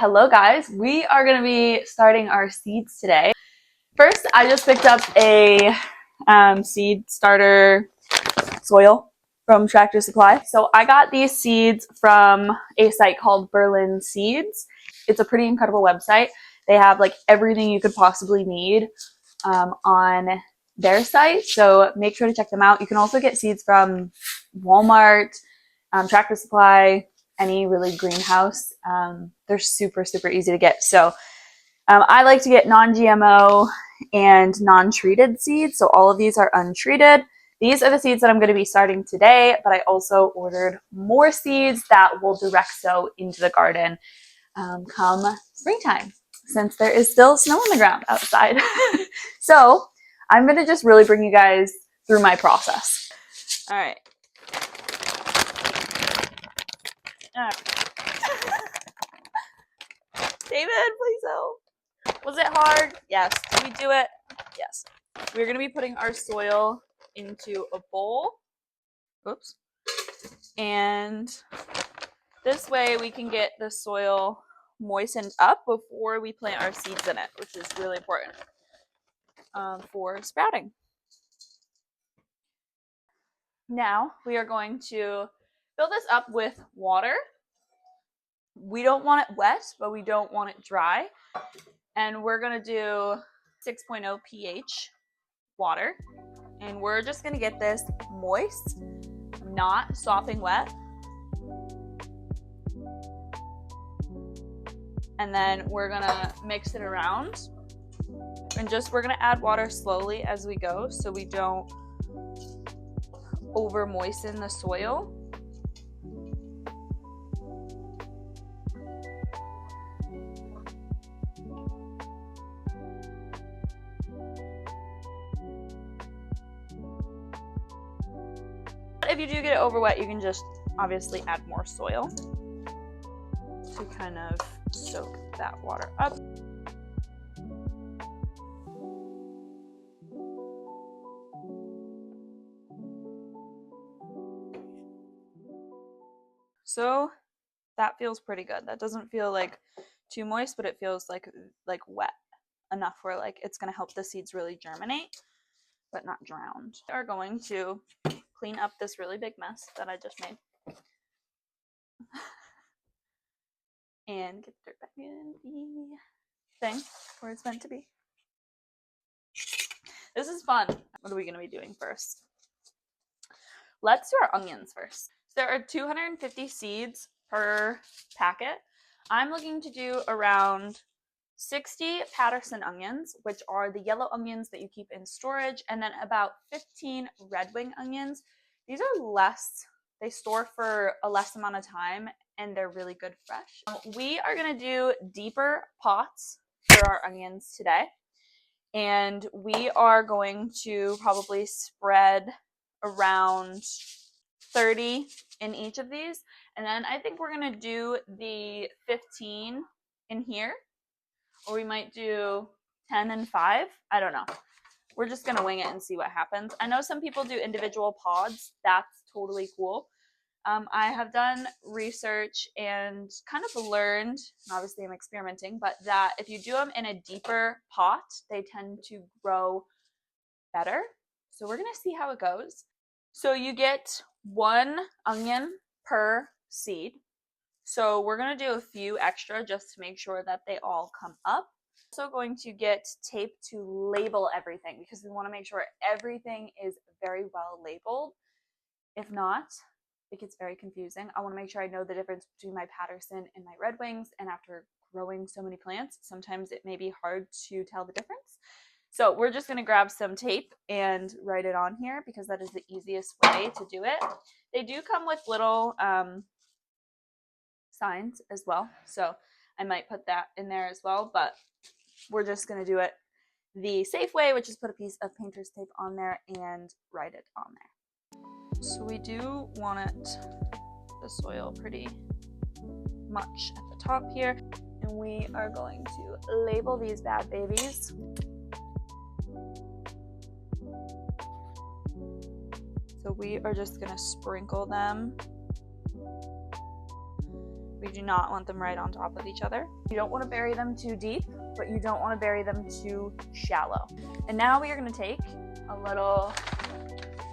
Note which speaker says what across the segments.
Speaker 1: hello guys. We are going to be starting our seeds today. First, I just picked up a seed starter soil from Tractor Supply. So I got these seeds from a site called Berlin Seeds. It's a pretty incredible website. They have like everything you could possibly need on their site. So make sure to check them out. You can also get seeds from Walmart, Tractor Supply, any really greenhouse. They're super easy to get. So I like to get non-GMO and non-treated seeds. So all of these are untreated. These are the seeds that I'm going to be starting today, but I also ordered more seeds that will direct sow into the garden come springtime, since there is still snow on the ground outside. So I'm going to just really bring you guys through my process. All right. David, please help. Was it hard? Yes. Did we do it? Yes. We're going to be putting our soil into a bowl. Oops. And this way we can get the soil moistened up before we plant our seeds in it, which is really important for sprouting. Now we are going to fill this up with water. We don't want it wet, but we don't want it dry. And we're going to do 6.0 pH water. And we're just going to get this moist, not sopping wet. And then we're going to mix it around. And we're going to add water slowly as we go so we don't over moisten the soil. If you do get it over wet, you can just obviously add more soil to kind of soak that water up. So that feels pretty good. That doesn't feel like too moist, but it feels like wet enough where like it's going to help the seeds really germinate, but not drowned. We are going to clean up this really big mess that I just made. And get the dirt back in the thing where it's meant to be. This is fun. What are we going to be doing first? Let's do our onions first. So there are 250 seeds per packet. I'm looking to do around 60 Patterson onions, which are the yellow onions that you keep in storage, and then about 15 red wing onions. These are less, they store for a less amount of time, and they're really good fresh. We are going to do deeper pots for our onions today, and we are going to probably spread around 30 in each of these, and then I think we're going to do the 15 in here, or we might do 10 and 5. I don't know. We're just going to wing it and see what happens. I know some people do individual pods. That's totally cool. I have done research and kind of learned, and obviously I'm experimenting, but that if you do them in a deeper pot, they tend to grow better. So we're going to see how it goes. So you get 1 onion per seed. So we're going to do a few extra just to make sure that they all come up. Also going to get tape to label everything because we want to make sure everything is very well labeled. If not, it gets very confusing. I want to make sure I know the difference between my Patterson and my Red Wings, and after growing so many plants, sometimes it may be hard to tell the difference. So we're just going to grab some tape and write it on here because that is the easiest way to do it. They do come with little signs as well, so I might put that in there as well, but we're just going to do it the safe way, which is put a piece of painter's tape on there and write it on there. So we do want the soil pretty much at the top here, and we are going to label these bad babies. So we are just going to sprinkle them We do not want them right on top of each other. You don't want to bury them too deep, but you don't want to bury them too shallow. And now we are going to take a little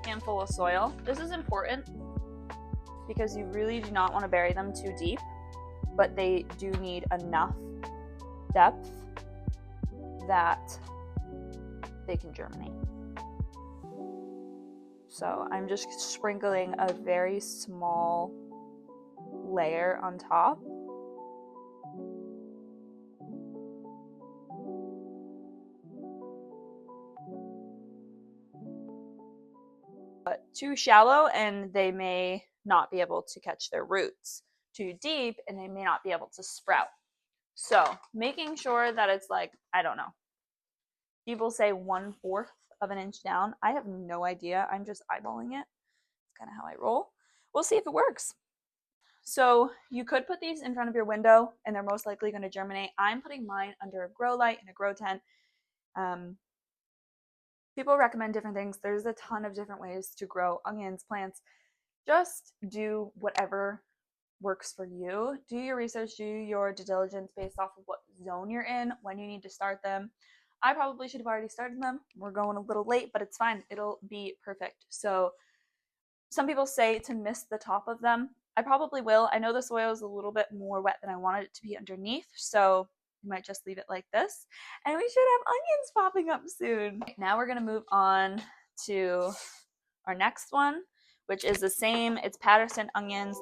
Speaker 1: handful of soil. This is important because you really do not want to bury them too deep, but they do need enough depth that they can germinate. So I'm just sprinkling a very small layer on top. But too shallow and they may not be able to catch their roots. Too deep and they may not be able to sprout. So making sure that it's like, I don't know, people say 1/4 of an inch down. I have no idea. I'm just eyeballing it. It's kind of how I roll. We'll see if it works. So you could put these in front of your window and they're most likely going to germinate. I'm putting mine under a grow light in a grow tent. People recommend different things. There's a ton of different ways to grow onions, plants. Just do whatever works for you. Do your research, do your due diligence based off of what zone you're in, when you need to start them. I probably should have already started them. We're going a little late, but it's fine. It'll be perfect. So some people say to mist the top of them. I probably will. I know the soil is a little bit more wet than I wanted it to be underneath, so you might just leave it like this. And we should have onions popping up soon. Now we're going to move on to our next one, which is the same. It's Patterson onions.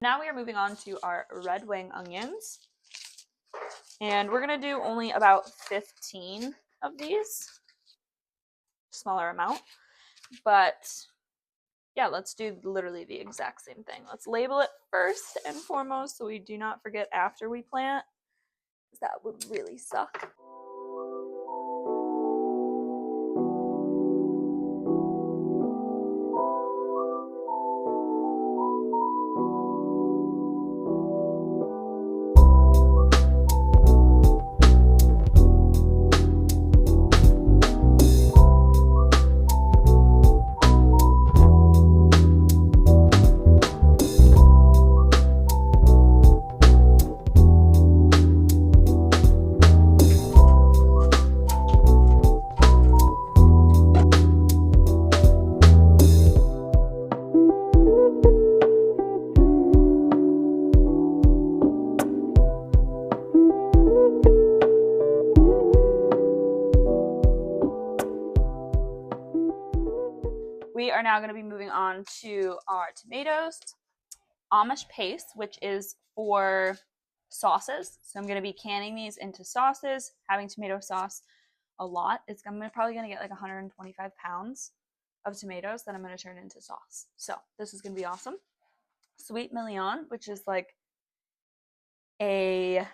Speaker 1: Now we are moving on to our red wing onions. And we're going to do only about 15 of these. Smaller amount. But yeah, let's do literally the exact same thing. Let's label it first and foremost so we do not forget after we plant, because that would really suck. We are now going to be moving on to our tomatoes. Amish paste, which is for sauces. So I'm going to be canning these into sauces, having tomato sauce a lot. I'm probably going to get like 125 pounds of tomatoes that I'm going to turn into sauce. So this is going to be awesome. Sweet Million, which is like a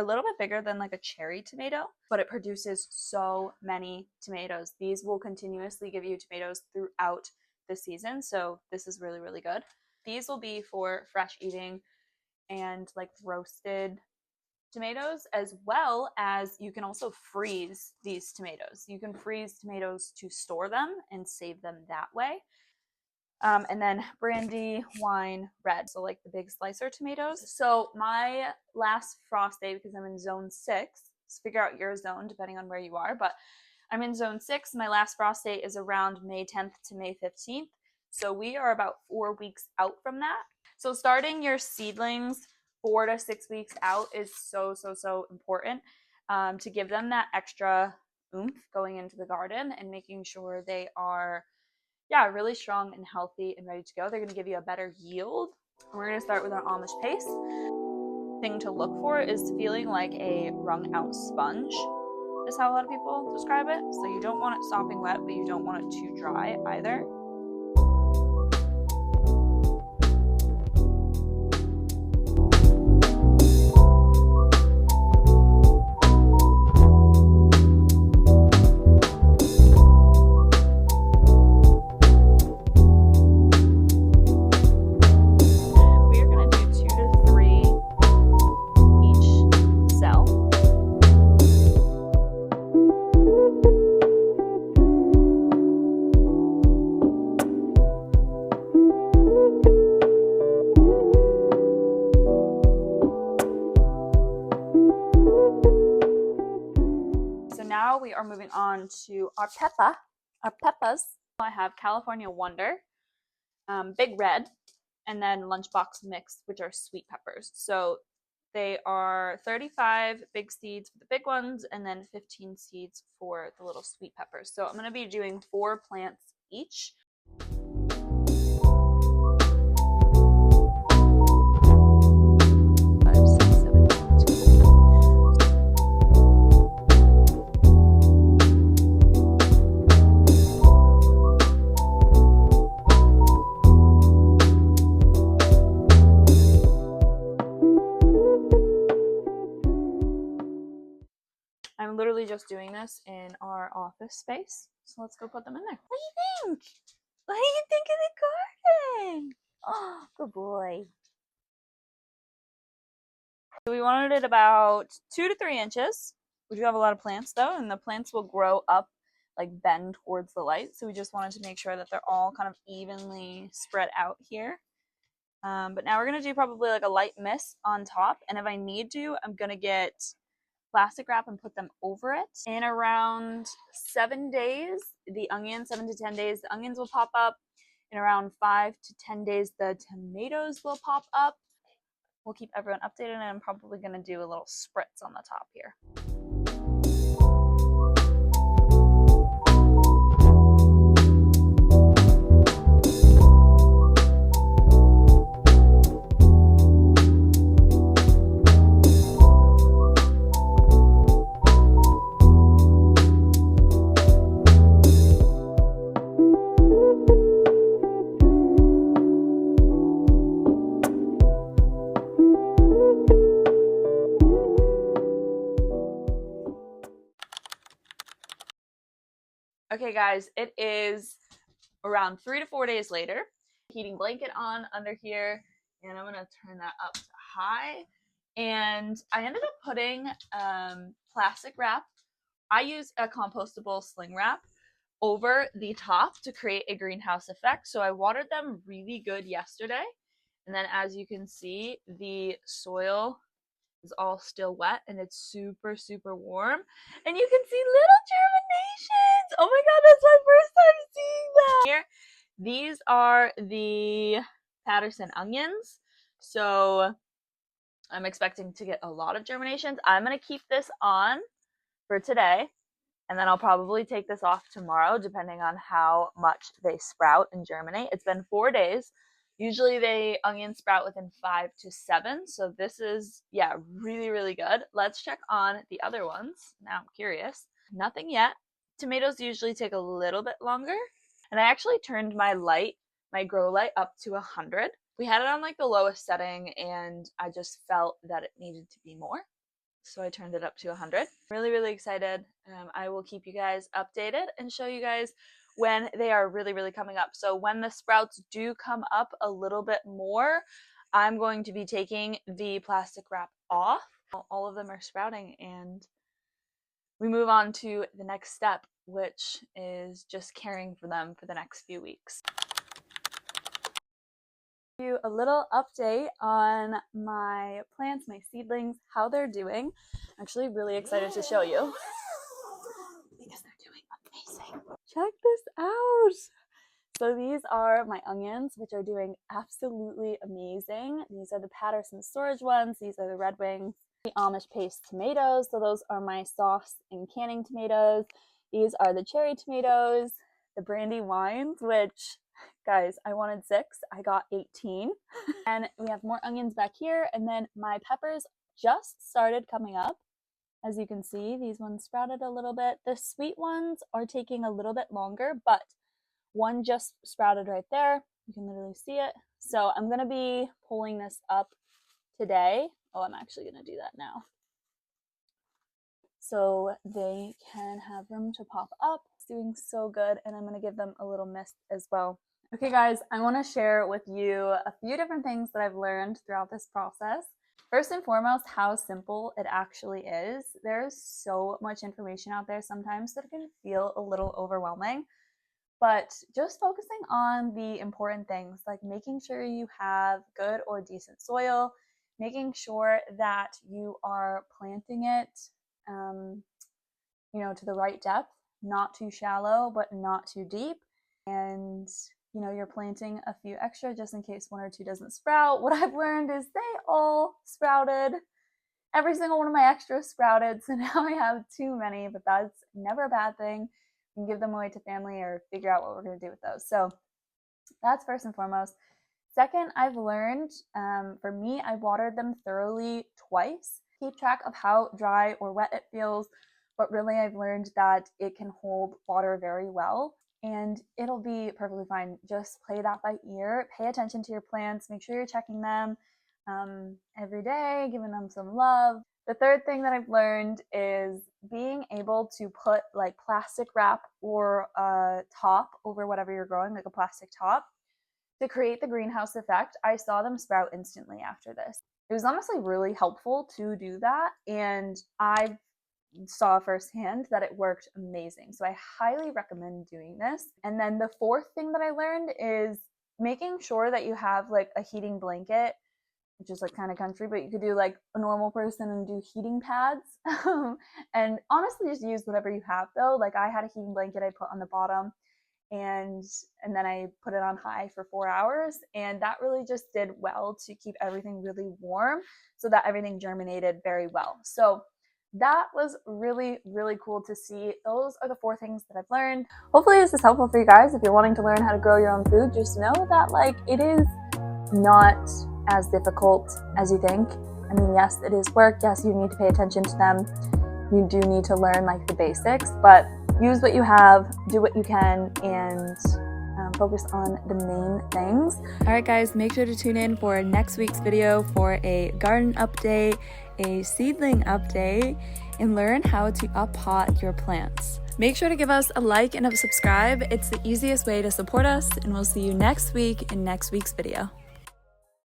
Speaker 1: little bit bigger than like a cherry tomato, but it produces so many tomatoes. These will continuously give you tomatoes throughout the season, so this is really, really good. These will be for fresh eating and like roasted tomatoes, as well as you can also freeze these tomatoes. You can freeze tomatoes to store them and save them that way. And then brandy wine red, so like the big slicer tomatoes. So my last frost day, because I'm in zone 6, so figure out your zone depending on where you are, but I'm in zone 6. My last frost day is around May 10th to May 15th. So we are about 4 weeks out from that. So starting your seedlings 4 to 6 weeks out is so important, to give them that extra oomph going into the garden and making sure they are really strong and healthy and ready to go. They're going to give you a better yield. We're going to start with our Amish paste. Thing to look for is feeling like a wrung out sponge, is how a lot of people describe it. So you don't want it sopping wet, but you don't want it too dry either. Now we are moving on to our peppers. I have California Wonder, Big Red, and then Lunchbox Mix, which are sweet peppers. So they are 35 big seeds for the big ones, and then 15 seeds for the little sweet peppers. So I'm going to be doing 4 plants each. I'm literally just doing this in our office space. So let's go put them in there. What do you think? What do you think of the garden? Oh, good boy. So we wanted it about 2 to 3 inches. We do have a lot of plants though, and the plants will grow up, like bend towards the light. So we just wanted to make sure that they're all kind of evenly spread out here. But now we're going to do probably like a light mist on top. And if I need to, I'm going to get plastic wrap and put them over it. In around 7 days, 7 to 10 days, the onions will pop up. In around 5 to 10 days, the tomatoes will pop up. We'll keep everyone updated, and I'm probably going to do a little spritz on the top here. Okay guys, it is around 3 to 4 days later. Heating blanket on under here, and I'm gonna turn that up to high. And I ended up putting plastic wrap. I use a compostable sling wrap over the top to create a greenhouse effect. So I watered them really good yesterday. And then as you can see, the soil is all still wet and it's super warm. And you can see little germinations. Oh my god, that's my first time seeing that. Here, these are the Patterson onions. So I'm expecting to get a lot of germinations. I'm going to keep this on for today, and then I'll probably take this off tomorrow depending on how much they sprout and germinate. It's been 4 days. Usually the onions sprout within 5 to 7. So this is, really good. Let's check on the other ones. Now I'm curious. Nothing yet. Tomatoes usually take a little bit longer. And I actually turned my grow light up to 100. We had it on like the lowest setting, and I just felt that it needed to be more. So I turned it up to 100. Really excited. I will keep you guys updated and show you guys when they are really coming up. So when the sprouts do come up a little bit more, I'm going to be taking the plastic wrap off. All of them are sprouting, and we move on to the next step, which is just caring for them for the next few weeks. Do a little update on my plants, my seedlings, how they're doing. I'm actually really excited to show you because they're doing amazing. Check this out. So these are my onions, which are doing absolutely amazing. These are the Patterson storage ones. These are the Red Wings. The Amish paste tomatoes. So those are my sauce and canning tomatoes. These are the cherry tomatoes, the brandy wines, which, guys, I wanted 6. I got 18. And we have more onions back here. And then my peppers just started coming up. As you can see, these ones sprouted a little bit. The sweet ones are taking a little bit longer, but one just sprouted right there. You can literally see it. So I'm going to be pulling this up today. Oh, I'm actually going to do that now. So they can have room to pop up. It's doing so good, and I'm going to give them a little mist as well. Okay guys, I want to share with you a few different things that I've learned throughout this process. First and foremost, how simple it actually is. There's so much information out there sometimes that it can feel a little overwhelming. But just focusing on the important things, like making sure you have good or decent soil, making sure that you are planting it, to the right depth, not too shallow, but not too deep. And, you're planting a few extra just in case 1 or 2 doesn't sprout. What I've learned is they all sprouted. Every single one of my extras sprouted. So now I have too many, but that's never a bad thing. And give them away to family or figure out what we're going to do with those. So that's first and foremost. Second, I've learned, for me, I watered them thoroughly twice. Keep track of how dry or wet it feels, but really I've learned that it can hold water very well and it'll be perfectly fine. Just play that by ear. Pay attention to your plants. Make sure you're checking them every day, giving them some love. The third thing that I've learned is being able to put like plastic wrap or a top over whatever you're growing, like a plastic top, to create the greenhouse effect. I saw them sprout instantly after this. It was honestly really helpful to do that, and I saw firsthand that it worked amazing. So I highly recommend doing this. And then the fourth thing that I learned is making sure that you have like a heating blanket, which is like kind of country, but you could do like a normal person and do heating pads. And honestly, just use whatever you have though. Like I had a heating blanket I put on the bottom, and then I put it on high for 4 hours, and that really just did well to keep everything really warm so that everything germinated very well. So that was really, really cool to see. Those are the 4 things that I've learned. Hopefully this is helpful for you guys. If you're wanting to learn how to grow your own food, just know that like it is not as difficult as you think. I mean, yes, it is work. Yes, you need to pay attention to them. You do need to learn like the basics, but use what you have, do what you can, and focus on the main things. All right, guys, make sure to tune in for next week's video for a garden update, a seedling update, and learn how to up-pot your plants. Make sure to give us a like and a subscribe. It's the easiest way to support us, and we'll see you next week in next week's video.